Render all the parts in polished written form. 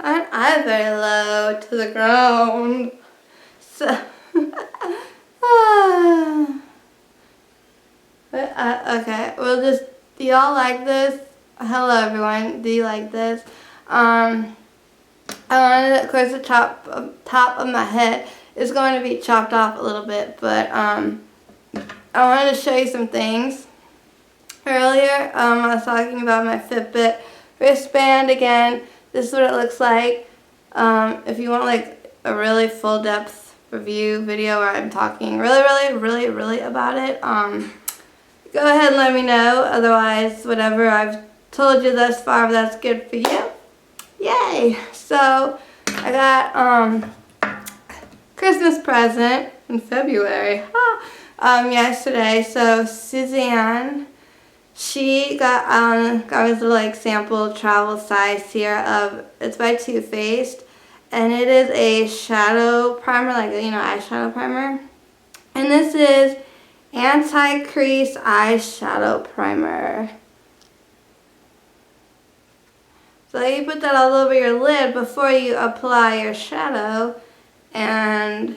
And I'm very low to the ground. So, okay, we'll just, do y'all like this? Hello everyone, do you like this? I wanted, of course, the top of my head is going to be chopped off a little bit, but I wanted to show you some things. Earlier, I was talking about my Fitbit wristband again. This is what it looks like. If you want like a really full depth review video where I'm talking really about it, go ahead and let me know. Otherwise, whatever I've told you thus far, if that's good for you. Yay! So, I got Christmas present in February. Yesterday. So, Suzanne, she got me this little like sample travel size here of, it's by Too Faced, and it is a shadow primer, like, you know, eyeshadow primer. And this is anti-crease eyeshadow primer. So you put that all over your lid before you apply your shadow, and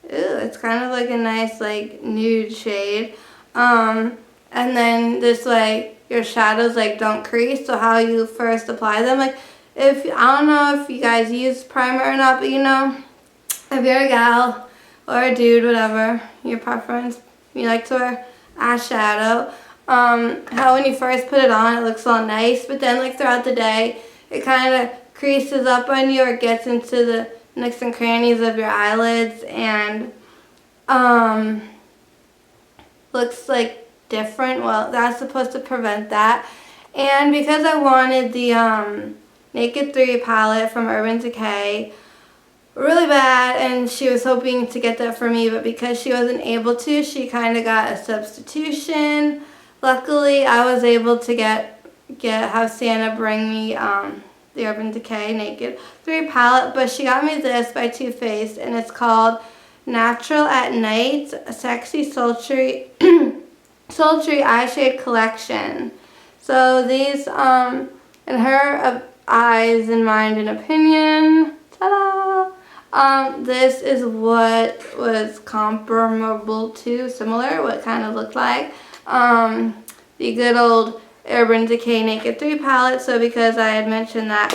it's kind of like a nice like nude shade. And then this, like, your shadows like don't crease. So how you first apply them, like, if I don't know if you guys use primer or not, but you know, if you're a gal or a dude, whatever your preference, you like to wear eyeshadow, how when you first put it on, it looks all nice, but then like throughout the day, it kind of creases up on you or gets into the nooks and crannies of your eyelids, and looks like different. Well, that's supposed to prevent that. And because I wanted the Naked 3 palette from Urban Decay really bad, and she was hoping to get that for me, but because she wasn't able to, she kind of got a substitution. Luckily, I was able to have Santa bring me the Urban Decay Naked 3 palette, but she got me this by Too Faced, and it's called Natural at Night, a Sexy Sultry Sultry Eyeshade Collection. So these, in her eyes and mind and opinion, ta-da! This is what was comparable to, similar, what kind of looked like the good old Urban Decay Naked 3 palette. So because I had mentioned that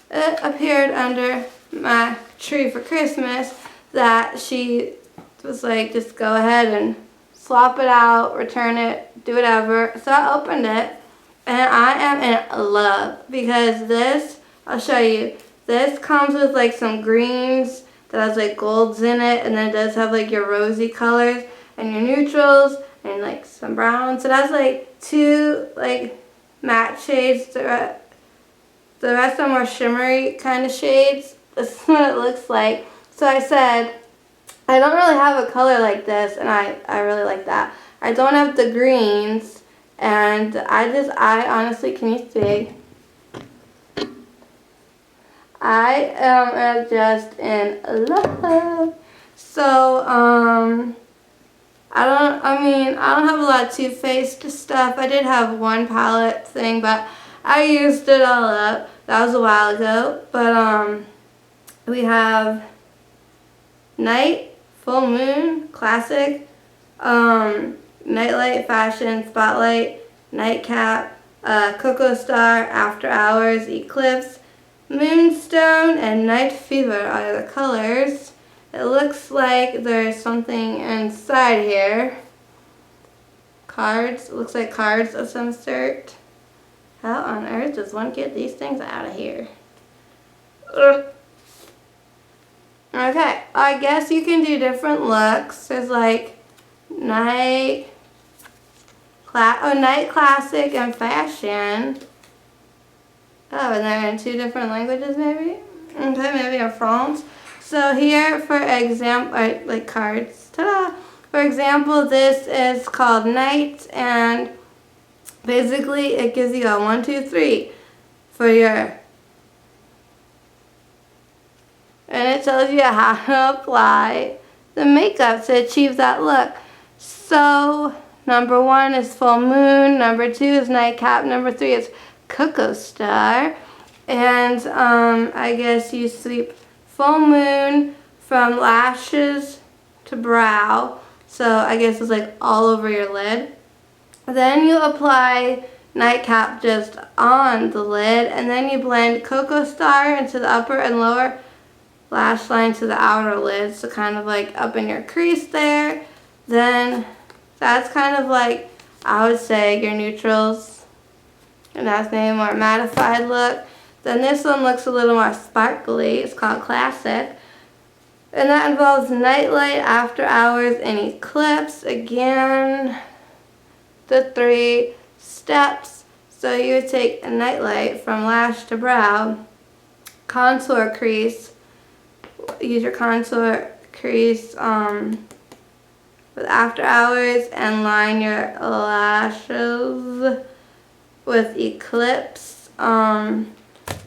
it appeared under my tree for Christmas, that she was like, just go ahead and swap it out, return it, do whatever. So I opened it, and I am in love, because this, I'll show you, this comes with like some greens that has like golds in it, and then it does have like your rosy colors and your neutrals and like some browns. So it has like two like matte shades. The rest are more shimmery kind of shades. This is what it looks like. So I said, I don't really have a color like this, and I really like that. I don't have the greens, and I honestly, can you see? I am just in love. So, I don't have a lot of Too Faced stuff. I did have one palette thing, but I used it all up. That was a while ago. But, we have Night, Full Moon, Classic, Nightlight, Fashion, Spotlight, Nightcap, Cocoa Star, After Hours, Eclipse, Moonstone, and Night Fever are the colors. It looks like there's something inside here. Cards. It looks like cards of some sort. How on earth does one get these things out of here? Ugh. Okay, I guess you can do different looks. There's like night classic and fashion. Oh, and they're in two different languages maybe? Okay, maybe in France. So here, for example, like cards, ta-da! For example, this is called Night, and basically it gives you a 1, 2, 3 for your, and it tells you how to apply the makeup to achieve that look. So, number 1 is Full Moon, number 2 is Nightcap, number 3 is Cocoa Star, And I guess you sweep full moon from lashes to brow. So I guess it's like all over your lid. Then you apply nightcap just on the lid, and then you blend Cocoa Star into the upper and lower lash line to the outer lid, so kind of like up in your crease there. Then that's kind of like, I would say, your neutrals, and that's maybe a more mattified look. Then this one looks a little more sparkly. It's called Classic. And that involves Nightlight, After Hours, and Eclipse. Again, the 3 steps. So you would take a Nightlight from lash to brow, contour crease, use your contour crease with After Hours, and line your lashes with Eclipse.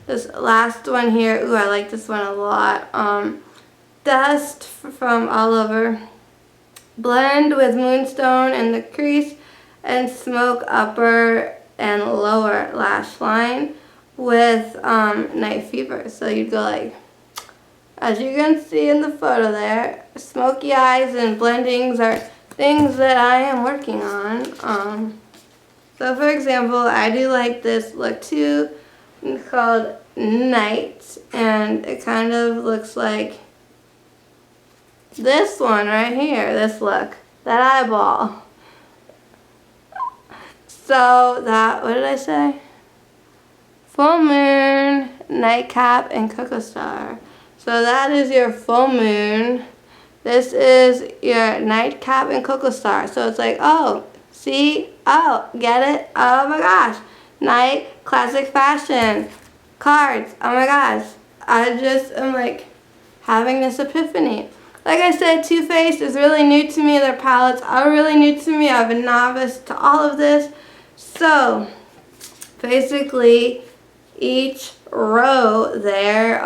This last one here, ooh, I like this one a lot. Dust from All Over. Blend with Moonstone in the crease and smoke upper and lower lash line with Night Fever. So you'd go like, as you can see in the photo there, smoky eyes and blendings are things that I am working on. So for example, I do like this look too. It's called Night, and it kind of looks like this one right here, this look, that eyeball. So that, what did I say? Full moon, nightcap, and Cocoa Star. So that is your full moon. This is your nightcap and Cocoa Star. So it's like, oh, see? Oh, get it? Oh my gosh. Night, classic fashion. Cards. Oh my gosh. I just am like having this epiphany. Like I said, Too Faced is really new to me. Their palettes are really new to me. I'm a novice to all of this. So basically, each row there,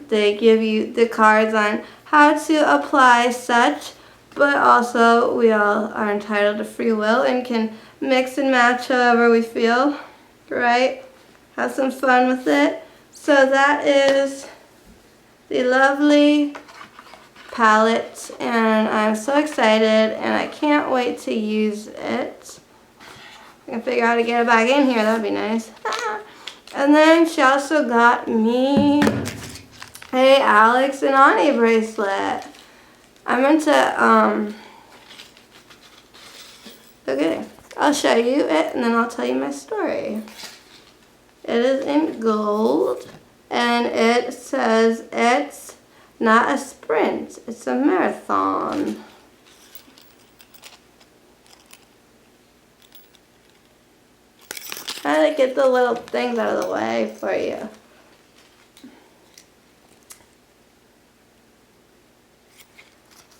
they give you the cards on how to apply such, but also we all are entitled to free will and can mix and match however we feel, right? Have some fun with it. So that is the lovely palette, and I'm so excited, and I can't wait to use it. I can figure out how to get it back in here. That'd be nice. And then she also got me a Alex and Ani bracelet. I meant to, okay, I'll show you it and then I'll tell you my story. It is in gold, and it says it's not a sprint, it's a marathon. Try to get the little things out of the way for you.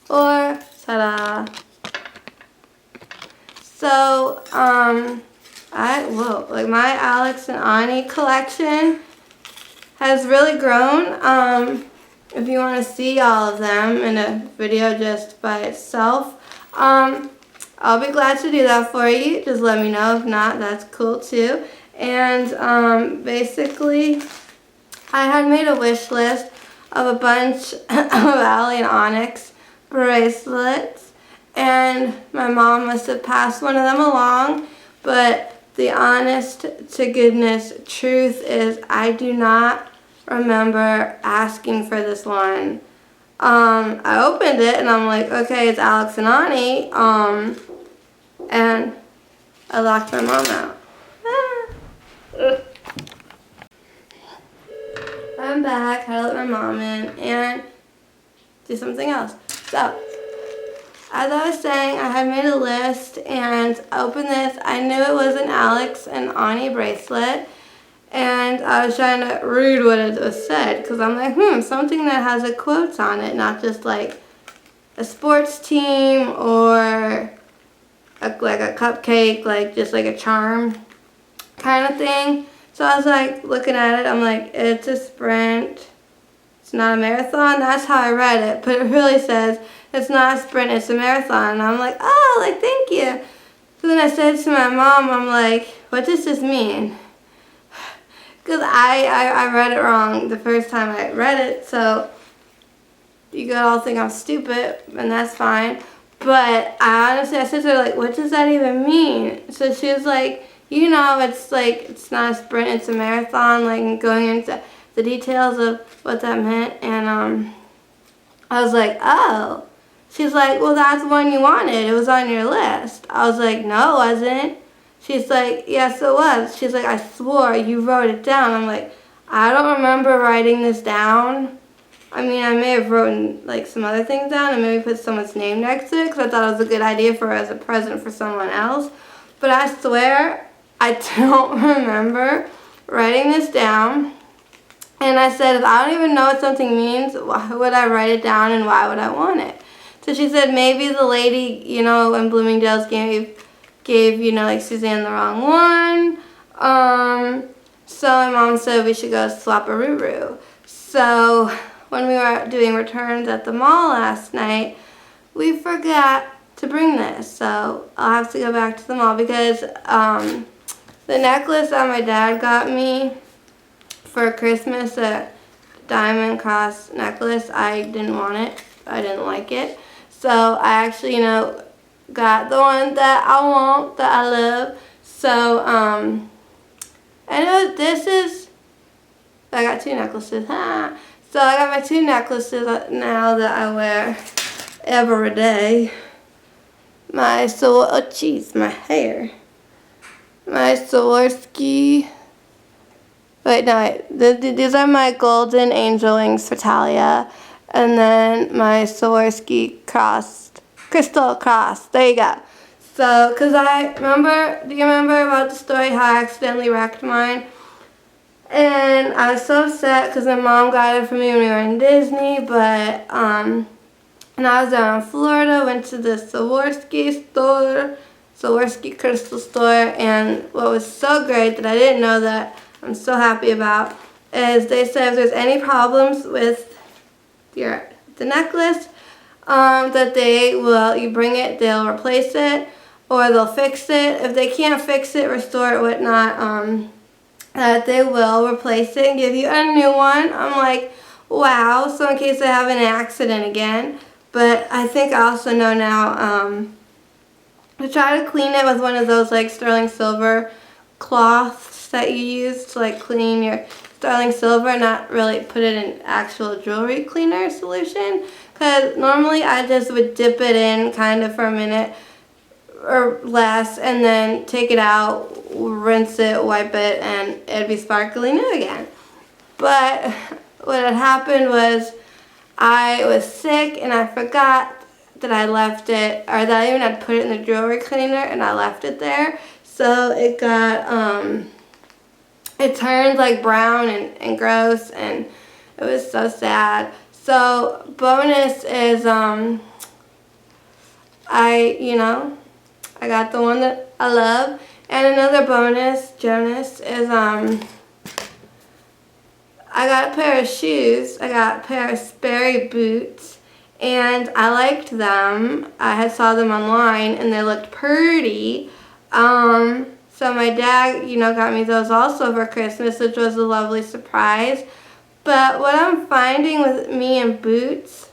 Or, ta-da. So, like my Alex and Ani collection has really grown. If you want to see all of them in a video just by itself, I'll be glad to do that for you. Just let me know. If not, that's cool too. And basically, I had made a wish list of a bunch of Allie and Onyx bracelets, and my mom must have passed one of them along, but the honest to goodness truth is I do not remember asking for this one. I opened it and I'm like, okay, it's Alex and Ani, and I locked my mom out. I'm back, I let my mom in and do something else. So, as I was saying, I had made a list and opened this. I knew it was an Alex and Ani bracelet, and I was trying to read what it was said, because I'm like, something that has a quote on it, not just like a sports team or like a cupcake, like just like a charm kind of thing. So I was like looking at it, I'm like, it's a sprint, it's not a marathon. That's how I read it, but it really says it's not a sprint, it's a marathon. And I'm like, oh, like, thank you. So then I said to my mom, I'm like, what does this mean? Because I read it wrong the first time I read it, so you could all think I'm stupid, and that's fine. But I said to her, like, what does that even mean? So she was like, you know, it's like, it's not a sprint, it's a marathon, like going into the details of what that meant. And I was like, oh. She's like, well, that's the one you wanted. It was on your list. I was like, no, it wasn't. She's like, yes, it was. She's like, I swore you wrote it down. I'm like, I don't remember writing this down. I mean, I may have written like some other things down and maybe put someone's name next to it because I thought it was a good idea for as a present for someone else. But I swear I don't remember writing this down. And I said, if I don't even know what something means, why would I write it down and why would I want it? So she said maybe the lady, you know, in Bloomingdale's gave you know, like Suzanne the wrong one. So my mom said we should go swap a Ruru. So when we were doing returns at the mall last night, we forgot to bring this. So I'll have to go back to the mall because the necklace that my dad got me for Christmas, a diamond cross necklace, I didn't want it. I didn't like it. So I actually, you know, got the one that I want, that I love. So, I know this is, I got two necklaces. Ha. So I got my two necklaces now that I wear every day. My hair. My Swarovski. Wait, no, these are my golden angel wings for Talia. And then my Swarovski crystal cross. There you go. So, because do you remember about the story how I accidentally wrecked mine? And I was so upset because my mom got it for me when we were in Disney, but, and I was down in Florida, went to the Swarovski crystal store, and what was so great that I didn't know that I'm so happy about is they said if there's any problems with the necklace, that you bring it, they'll replace it, or they'll fix it. If they can't fix it, restore it, whatnot, that they will replace it and give you a new one. I'm like, wow, so in case I have an accident again. But I think I also know now, to try to clean it with one of those like sterling silver cloths that you use to like clean your sterling silver, not really put it in actual jewelry cleaner solution. Because normally I just would dip it in kind of for a minute or less and then take it out, rinse it, wipe it, and it'd be sparkly new again. But what had happened was I was sick and I forgot that I left it, or that I even had put it in the jewelry cleaner and I left it there. So it got, it turned like brown and gross, and it was so sad. So bonus is I got the one that I love, and another bonus, Jonas, is I got a pair of shoes. I got a pair of Sperry boots, and I liked them. I had saw them online and they looked pretty. So my dad, got me those also for Christmas, which was a lovely surprise. But what I'm finding with me and boots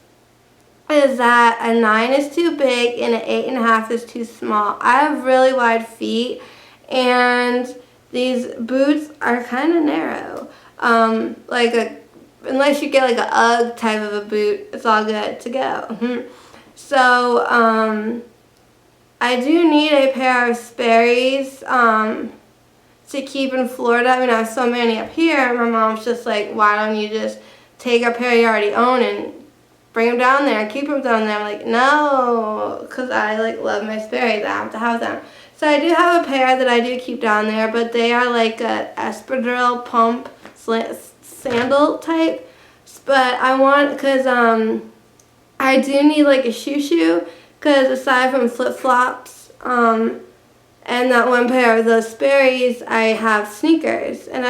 is that a 9 is too big and an 8.5 is too small. I have really wide feet, and these boots are kind of narrow. Unless you get like a UGG type of a boot, it's all good to go. So I do need a pair of Sperry's to keep in Florida. I mean, I have so many up here. My mom's just like, why don't you just take a pair you already own and bring them down there and keep them down there? I'm like, no, because I love my Sperry's. I have to have them. So I do have a pair that I do keep down there, but they are like a espadrille pump sandal type. But I want, because I do need like a shoe, because aside from flip-flops, and that one pair of those Sperry's, I have sneakers. And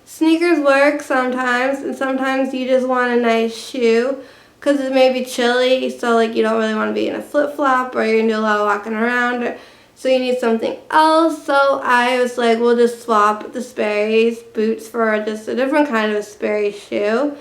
sneakers work sometimes, and sometimes you just want a nice shoe because it may be chilly, so you don't really want to be in a flip-flop, or you're going to do a lot of walking around. so you need something else. So I was like, we'll just swap the Sperry's boots for just a different kind of a Sperry shoe.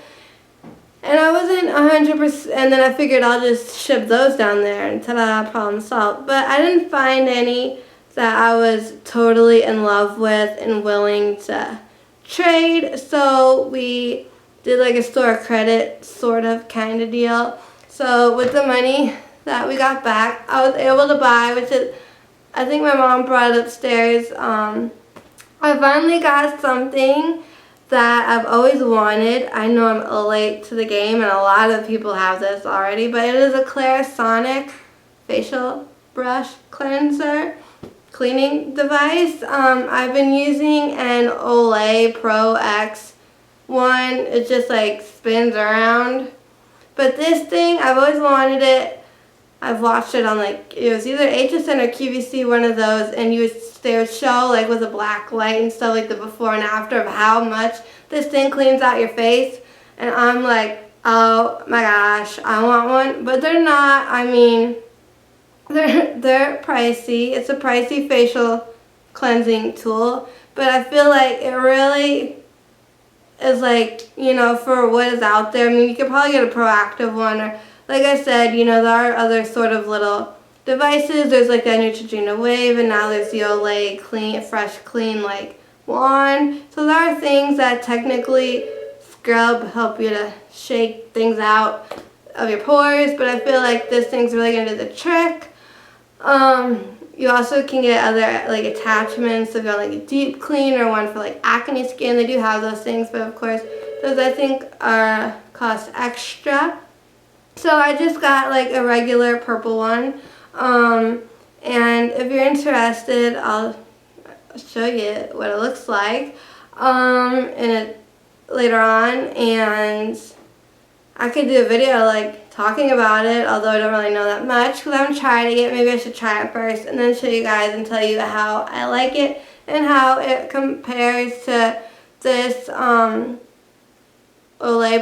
And I wasn't 100%, and then I figured I'll just ship those down there, and ta-da, problem solved. But I didn't find any that I was totally in love with and willing to trade, so we did like a store credit sort of kind of deal. So with the money that we got back, I was able to buy, which is, I think my mom brought it upstairs, I finally got something that I've always wanted. I know I'm late to the game, and a lot of people have this already, but it is a Clarisonic facial brush cleanser cleaning device. I've been using an Olay Pro X one. It just like spins around. But this thing, I've always wanted it. I've watched it on like, it was either HSN or QVC, one of those, and they would show like with a black light and stuff like the before and after of how much this thing cleans out your face. And I'm like, oh my gosh, I want one. But they're not. I mean, they're pricey. It's a pricey facial cleansing tool. But I feel like it really is like, you know, for what is out there. I mean, you could probably get a Proactive one, or like I said, you know, there are other sort of little devices. There's like that Neutrogena Wave, and now there's the Olay Fresh Clean like wand. So there are things that technically scrub, help you to shake things out of your pores, but I feel like this thing's really gonna do the trick. You also can get other like attachments if you want like a deep clean or one for like acne skin. They do have those things, but of course those I think are cost extra. So I just got like a regular purple one. And if you're interested, I'll show you what it looks like later on, and I could do a video like talking about it, although I don't really know that much because I'm trying it. Maybe I should try it first and then show you guys and tell you how I like it and how it compares to this Olay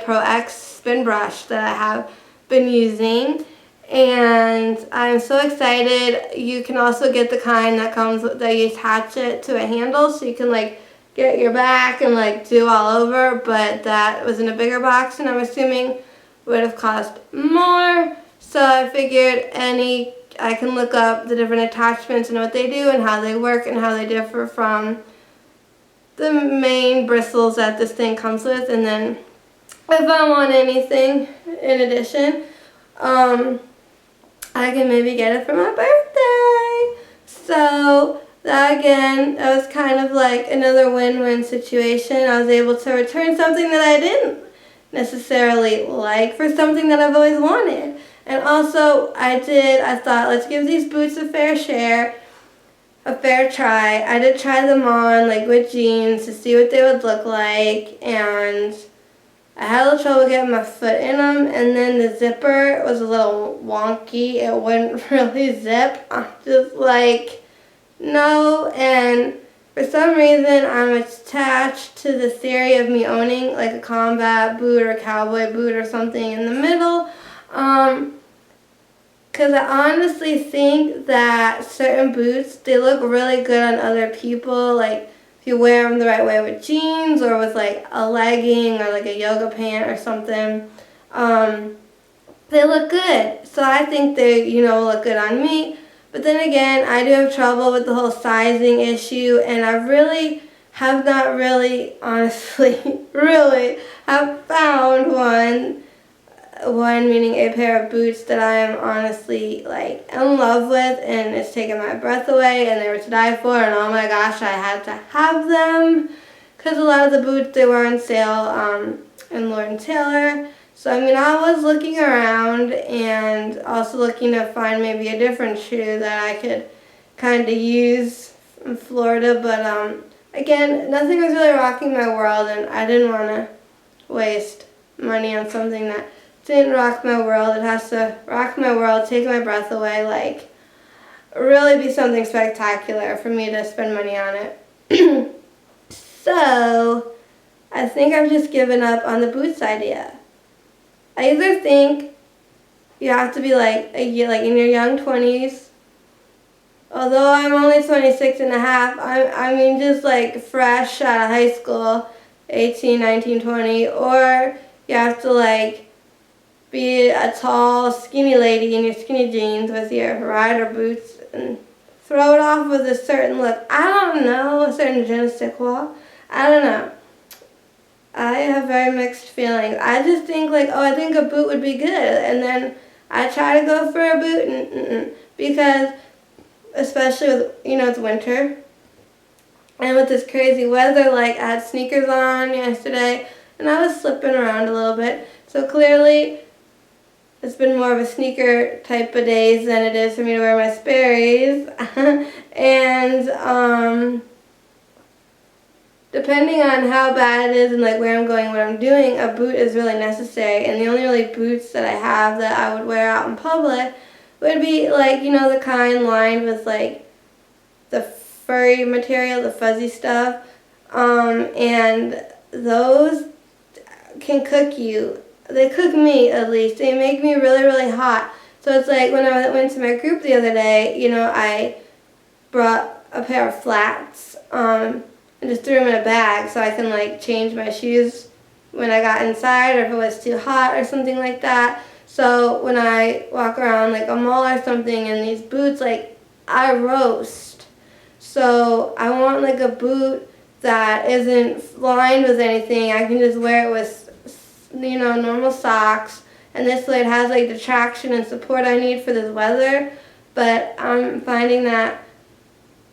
Pro X spin brush that I have been using. And I'm so excited. You can also get the kind that comes with, that you attach it to a handle, so you can like get your back and like do all over, but that was in a bigger box, and I'm assuming would have cost more. So I figured I can look up the different attachments and what they do and how they work and how they differ from the main bristles that this thing comes with. And then if I want anything in addition, I can maybe get it for my birthday. So that again, that was kind of like another win-win situation. I was able to return something that I didn't necessarily like for something that I've always wanted. And also I thought, let's give these boots a fair try. I did try them on like with jeans to see what they would look like, and I had a little trouble getting my foot in them, and then the zipper was a little wonky. It wouldn't really zip. I'm just like, no. And for some reason, I'm attached to the theory of me owning like a combat boot or a cowboy boot or something in the middle. Because I honestly think that certain boots, they look really good on other people. Like, if you wear them the right way with jeans or with like a legging or like a yoga pant or something, they look good. So I think they, look good on me. But then again, I do have trouble with the whole sizing issue, and I really have not really, honestly, really have found one meaning a pair of boots that I am honestly like in love with, and it's taken my breath away, and they were to die for, and oh my gosh, I had to have them because a lot of the boots, they were on sale in Lord & Taylor. So I mean, I was looking around and also looking to find maybe a different shoe that I could kind of use in Florida, but again, nothing was really rocking my world, and I didn't want to waste money on something that didn't rock my world. It has to rock my world, take my breath away, like really be something spectacular for me to spend money on it. So I think I've just given up on the boots idea. I either think you have to be like in your young 20s although I'm only 26 and a half, I mean just like fresh out of high school, 18, 19, 20, or you have to like be a tall, skinny lady in your skinny jeans with your rider boots and throw it off with a certain look. I don't know, a certain je ne sais quoi. I don't know. I have very mixed feelings. I just think like, oh, I think a boot would be good. And then I try to go for a boot and because especially with, it's winter. And with this crazy weather, like I had sneakers on yesterday and I was slipping around a little bit. So clearly it's been more of a sneaker type of days than it is for me to wear my Sperry's. And depending on how bad it is and like where I'm going, what I'm doing, a boot is really necessary. And the only really boots that I have that I would wear out in public would be like, the kind lined with like the furry material, the fuzzy stuff. And those can cook you. They cook me at least. They make me really, really hot. So it's like when I went to my group the other day, I brought a pair of flats and just threw them in a bag so I can like change my shoes when I got inside or if it was too hot or something like that. So when I walk around like a mall or something in these boots, like I roast. So I want like a boot that isn't lined with anything. I can just wear it with normal socks, and this way it has like the traction and support I need for this weather. But I'm finding that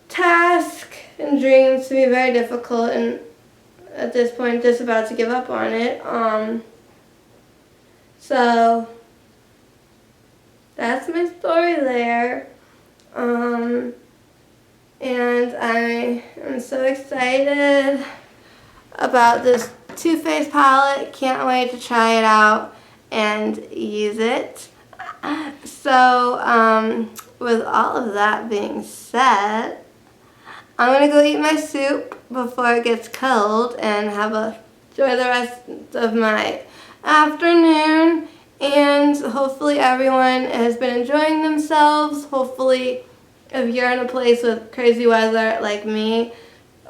task and dreams to be very difficult, and at this point just about to give up on it. So that's my story there. And I am so excited about this Too Faced palette. Can't wait to try it out and use it. So with all of that being said, I'm going to go eat my soup before it gets cold and enjoy the rest of my afternoon. And hopefully everyone has been enjoying themselves. Hopefully if you're in a place with crazy weather like me,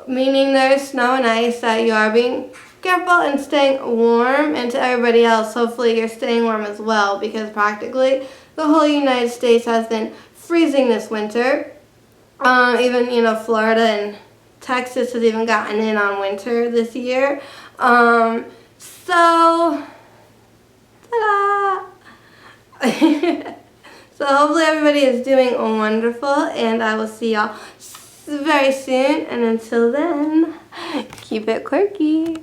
meaning there's snow and ice, that you are being careful and staying warm. And to everybody else, hopefully you're staying warm as well, because practically the whole United States has been freezing this winter. Even, Florida and Texas has even gotten in on winter this year. So, ta-da! So hopefully everybody is doing wonderful, and I will see y'all very soon. And until then, keep it quirky.